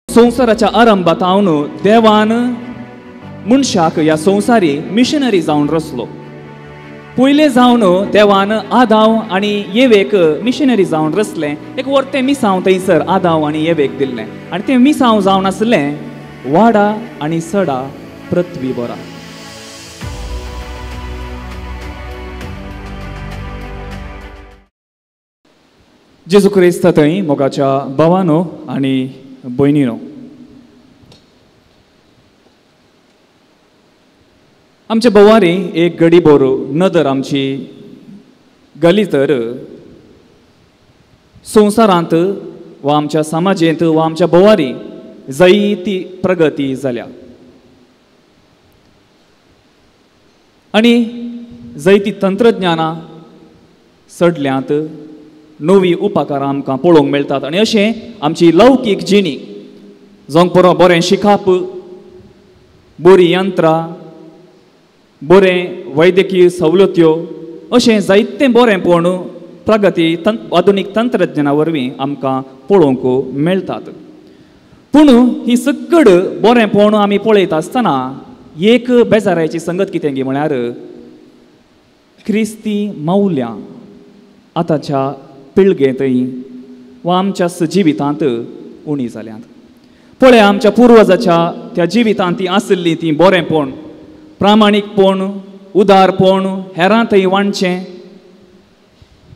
संवसाराच्या आरंभातावन देवान मनशाक ह्या संवसारी मिशनरी जावन रचलो. पयले जावन देवान आदाव आनी येवेक मिशनरी जावन रचले. एक वर्तें मिसांव थंयसर आदाव आनी येवेक दिल्लें आनी तें मिसांव जावन आसलें वाडा आनी सडा पृथ्वी बरा. जेजू क्रिस्त थंय मोगाच्या भावानो आनी भयणीनो, आमच्या बोवारी एक गडीभर नदर आमची गली तर संवसारांत वा आमच्या समाजेंत वा आमच्या बोवारी जायती प्रगती जाल्या आनी जायती तंत्रज्ञानां सडल्यांत नवी उपकारां आमकां पळोवंक मेळटात. आनी अशें आमची लौकीक जिणी जावंक बरो बरें शिकप, बरी यंत्रां, बरें वैद्यकीय सवलत्यो अशें जायतें बरेंपण प्रगती आधुनीक तंत्रज्ञाना वरवीं आमकां पळोवंक मेळटात. पूण ही सगळ बरेंपण आमी पळयता आसतना एक बेजाराची संगत कितें गी म्हळ्यार क्रिस्ती मौल्यां आतांच्या पिळगेंतय वा आमच्या जिवितांत उणी जाल्यांत. पळय, आमच्या पुर्वजाच्या त्या जिवितांत ती आसली ती बरेंपण, प्रामाणीकपण, उदारपण, हेरां थंय वांडचें,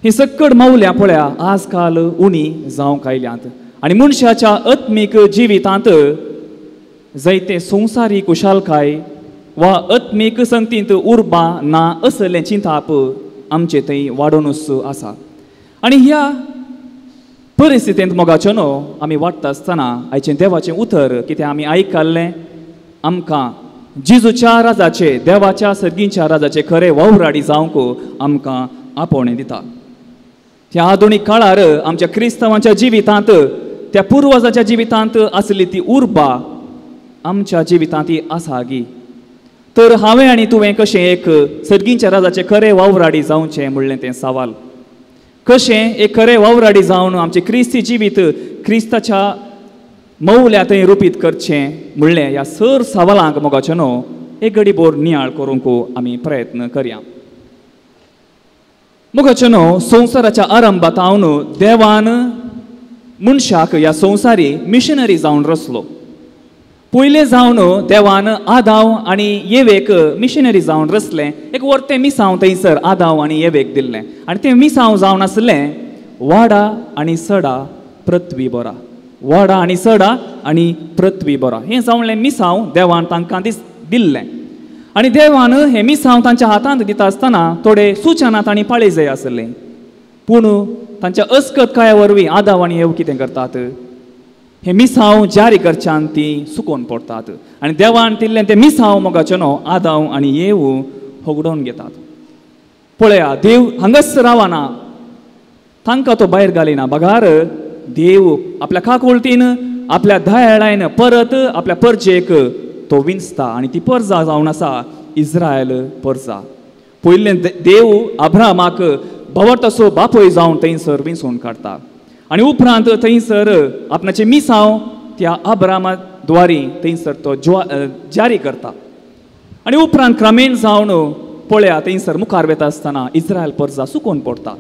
ही सगळ मौल्यां पळया आज काल उणी जावंक आयल्यांत. आनी मनशाच्या आत्मीक जिवितांत जायते संवसारी कुशालकाय वा आत्मीक संगतींत उर्बा ना असलें चिंताप आमचे थंय वाडूनच आसा. आनी ह्या परिस्थितींत मोगाचें न्हू आमी वाडटा आसतना आयचें देवाचें उतर कितें आमी आयकल्लें आमकां जेजूच्या राजाचे, देवाच्या सर्गीच्या राजाचे खरें वावराडी जावंक आमकां आपोवणें दिता. ह्या आधुनीक काळार आमच्या क्रिस्तांवांच्या जिवितांत, त्या पुर्वजाच्या जिवितांत आसली ती उर्बा आमच्या जिवितांत आसा गी. तर हांवें आनी तुवें कशें एक सर्गीच्या राजाचे खरें वावराडी जावचें म्हणलें तें सवाल. कशें एक खरें वावराडी जावन आमचें क्रिस्ती जिवीत क्रिस्ताच्या मौल्या थंय रुपीत करचें म्हणलें ह्या सर सवालांक मोगाचें न्हू एक घडीभर नियाळ करूंक आमी प्रयत्न करया. मोगाचें न्हू संवसाराच्या आरंभातावन देवान मनशाक ह्या संवसारी मिशनरी जावन रचलो. पयले जावन देवान आदाव आनी येवेक मिशनरी जावन रचलें. एक वर्तें मिसांव थंयसर आदाव आनी येवेक दिल्लें आनी तें मिसांव जावन आसलें वाडा आनी सडा पृथ्वी बरा. वाडा आनी सडा आनी पृथ्वी बरा हें जावनलें मिसांव देवान तांकां दिल्लें. आनी देवान हें मिसांव तांच्या हातांत दिता आसतना थोडे सुचना तांणी पाळी जाय आसलें. पूण तांच्या अस्कतकाया वरवीं आदाव आनी येव कितें करतात, हे मिसांव जारी करच्यान ती सुकोवन पडटात. आनी देवान दिल्लें तें मिसांव मोगाचें न्हू आदाव आनी येव होगडोवन घेतात. पळया, देव हांगाच रावना, तांकां तो भायर घालिना. बगार देव आपल्या काकुळटीन आपल्या दयाळायन परत आपल्या परजेक तो विंचता आनी ती परजा जावन आसा इस्रायल परजा. पयलें देव अब्राहमाक भवतसो बापूय जावन थंयसर विंचून काडटा आनी उपरांत थंयसर आपणाचें मिसांव त्या अब्राहमा द्वारी थंयसर तो जारी करता. आनी उपरांत क्रमेण जावन पळया थंयसर मुखार वता आसतना इस्रायल परजा सुकोवन पडटा.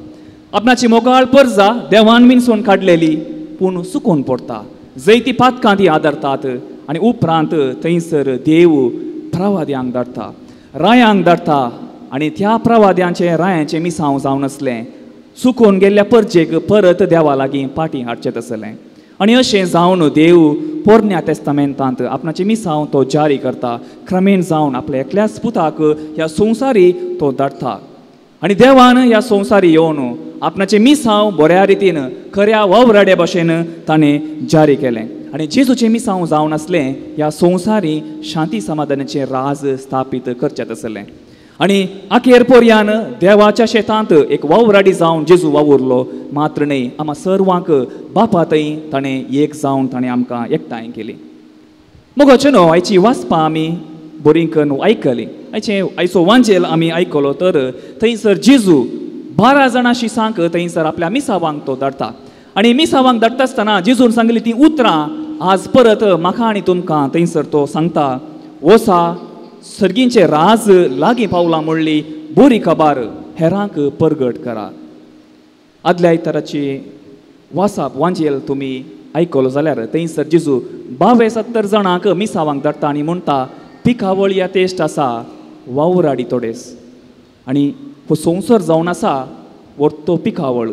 आपणाची मोगाळ परजा देवान विंचून काडलेली पूण सुकोवन पडटा. जैती पातकां ती आदरतात आनी उपरांत थंयसर देव प्रवाद्यांक धाडटा, रायांक धाडटा आनी त्या प्रवाद्यांचे रायांचें मिसांव जावन आसलें सुकोवन गेल्ल्या परजेक परत देवा लागीं फाटीं हाडचें आसलें. आनी अशें जावन देव पोरन्या तेस्तामेंतांत आपणाचें मिसांव तो जारी करता. क्रमेण जावन आपल्या एकल्याच पुताक ह्या संवसारी तो धाडटा. आनी देवान ह्या संवसारी येवन आपणाचें मिसांव बऱ्या रितीन खऱ्या वावराडे भशेन ताणें जारी केलें. आनी जेजूचें मिसांव जावन आसलें ह्या संवसारी शांती समाधानाचें राज स्थापीत करचें आसलें. आणि अखेर पर्यान देवाच्या शेतांत एक वावराडी जावन जेजू वावुरलो मात्र न्ही आम्हा सर्वांक बापा थंय ताणें एक जावन ताणें आमकां एकठांय केली. मगोचे न्हू आयची वाचपां आमी बरी करून आयकली. आयचो वांजेल आमी आयकलो तर थंयसर जेजू 12 जाणां शिसांक थंयसर आपल्या मिसावांक तो धाडटा आनी मिसावांक धाडटा आसतना जेजून सांगली ती उतरां आज परत म्हाका आनी तुमकां थंयसर तो सांगता वसा सर्गींचे राज लागीं पावलां म्हणली बरी खबर हेरांक परगट करा. आदल्या आयताराची वासाप वांजेल तुमी आयकलो जाल्यार थंयसर जेजू 72 जाणांक मिसावांक धाडटा आनी म्हणटा पिकावळ या तेश्ट आसा वावराडी तोडेस आनी हो संवसार जावन आसा तो पिकावळ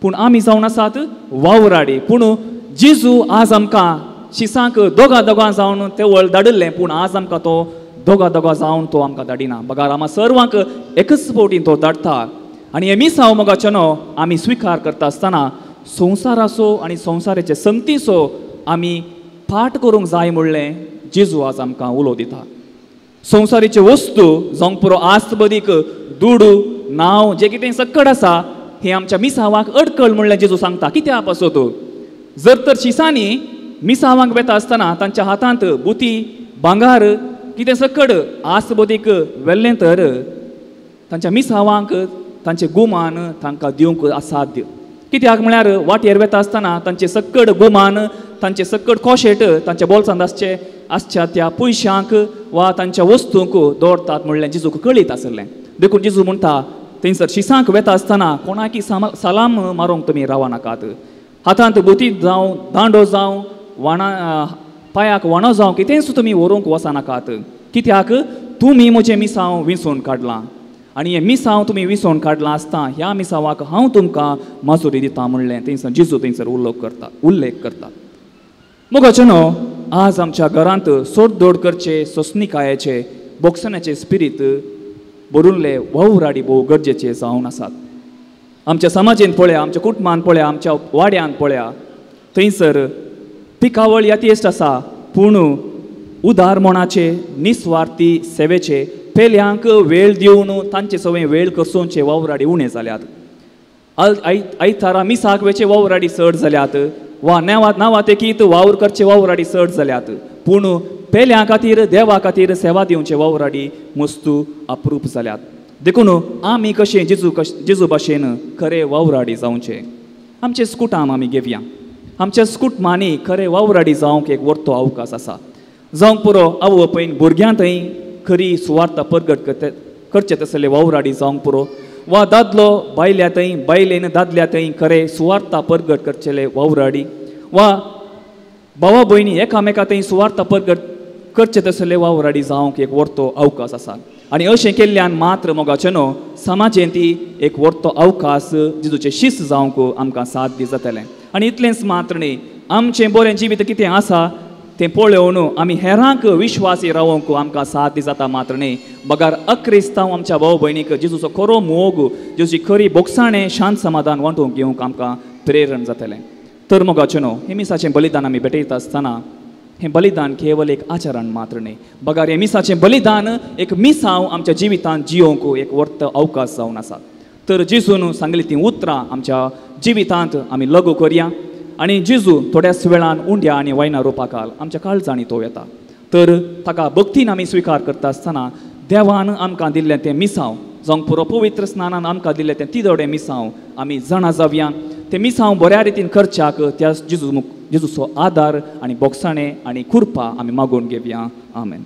पूण आमी जावन आसात वावराडी. पूण जेजू आज आमकां शिसांक दोगां जावन ते वळ धाडिल्लें पूण आज आमकां तो दोगां जावन तो आमकां धाडिना. बगार आम्हा सर्वांक एकच फावटीन तो धाडटा आनी हे मिसांव मोगाचेनो आमी स्विकार करता आसतना संवसाराचो आनी संवसाराचे संगतीचो आमी पाठ करूंक जाय म्हणलें जेजू आज आमकां उलो दिता. संवसारीचे वस्तू जावंक पुरो आस्त बदीक दुडू नांव जे कितें सकड आसा हे आमच्या मिसावांक अडकळ म्हणलें जेजू सांगता. कित्याक पासत जर तर शिसांनी मिसावांक वेता आसतना तांच्या हातांत बुती भांगार कितें सकड आस्त बदीक व्हेल्लें तर तांच्या मिसावांक तांचे गुमान तांकां दिवंक असाध्य. कित्याक म्हळ्यार वाटेर वेता आसतना तांचे सकड गुमान तांचे सकड कोशेट तांच्या बोल्सांत आसच्या त्या पयशांक वा तांच्या वस्तूंक दवरतात म्हणलें जेजूक कळीत आसलें. देखून जेजू म्हणटा थंयसर शिसांक वेता आसतना कोणाकी सलाम मारूंक तुमी रावनाकात. हातांत बुती जावं दांडो जावं पांयाक वणो जावं कितें सुद्दां तुमी व्हरूंक वचनाकात. कित्याक तुमी म्हजें मिसांव विंचून काडलां आनी हें मिसांव तुमी विंचून काडलां आसता ह्या मिसावाक हांव तुमकां माजुरी दिता म्हणलें थंयसर जेजू थंयसर उल्लेख करता. मोगाचें न्हू आज आमच्या घरांत सोडदोड करचे सोंसणिकायेचे बोगसण्याचे स्पिरीट बरुल्ले वावराडी भोव गरजेचे जावन आसात. आमच्या समाजीन पळया आमच्या कुटुंबान पळया आमच्या वाड्यान पळया थंयसर पिकावळ येतेश्ट आसा पूण उदारमणाचे निस्वार्थी सेवेचे पेल्यांक वेळ दिवन तांचे सवय वेळ करसोवचे वावराडी उणे जाल्यात. आयतारा मिसाक वेचे वावराडी चड जाल्यात वा नांवां तेकीत वावर करचे वावराडी चड जाल्यात पूण पेल्या खातीर देवा खातीर सेवा दिवचे वावराडी मस्तू अप्रूप जाल्यात. देखून आमी कशें जेजू भाशेन खरे वावराडी जावचे. आमचे स्कुटाम आमी घेवया आमच्या स्कुटमांनी खरे वावराडी जावंक एक वर्तो अवकाश आसा. जावंक पुरो आवय पयन भुरग्यां थंय खरी सुवार्थ परगट करचे तसले वावराडी जावंक पुरो वा दादलो बायल्या थंय बायलेन दादल्या थंय खरे सुवार्थ परगट करचेले वावराडी वा भावा भयणी एकामेका थंय सुवार्थ परगट करचे तसले वावराडी जावंक एक वर्तो अवकाश आसा. आनी अशें केल्ल्यान मात्र मोगाचेनो समाजेन ती एक वर्तो अवकाश जेजूचे शिस्त जावंक आमकां साथ दी जातलें. आनी इतलेंच मात्र न्ही आमचें बरें जिवीत कितें आसा तें पळोवन आमी हेरांक विश्वासी रावंक आमकां साथ दी जाता मात्र न्ही. बगार अक्रिस्तांव आमच्या भाव भयणीक जेजूचो खरो मोग जेजूची खरी बोगसाणें शांत समाधान वांटूंक घेवंक आमकां प्रेरण जातलें. तर मोगाचेनो हे मिसाचें बलिदान आमी भेटयता आसतना हें बलिदान केवल एक आचरण मात्र न्ही. बगार हे मिसाचें बलिदान एक मिसांव आमच्या जिवितांत जियोंक एक वर्त अवकाश जावन आसा. तर जेजून सांगली ती उतरां आमच्या जिवितांत आमी लागू करया आनी जेजू थोड्याच वेळान उंड्या आनी वायनां रोवपाकाल आमच्या काळजांनी तो येता. तर ताका भक्तीन आमी स्विकार करता आसतना देवान आमकां दिल्लें तें मिसांव जावंक पुरो पवित्र स्नानान आमकां दिल्लें तें तिदोडें मिसांव आमी जाणा जावया. तें मिसांव बऱ्या रितीन करच्याक त्या जेजूचो आदार आनी बोगसाणें आनी कृपा आमी मागून घेवया. आमेन.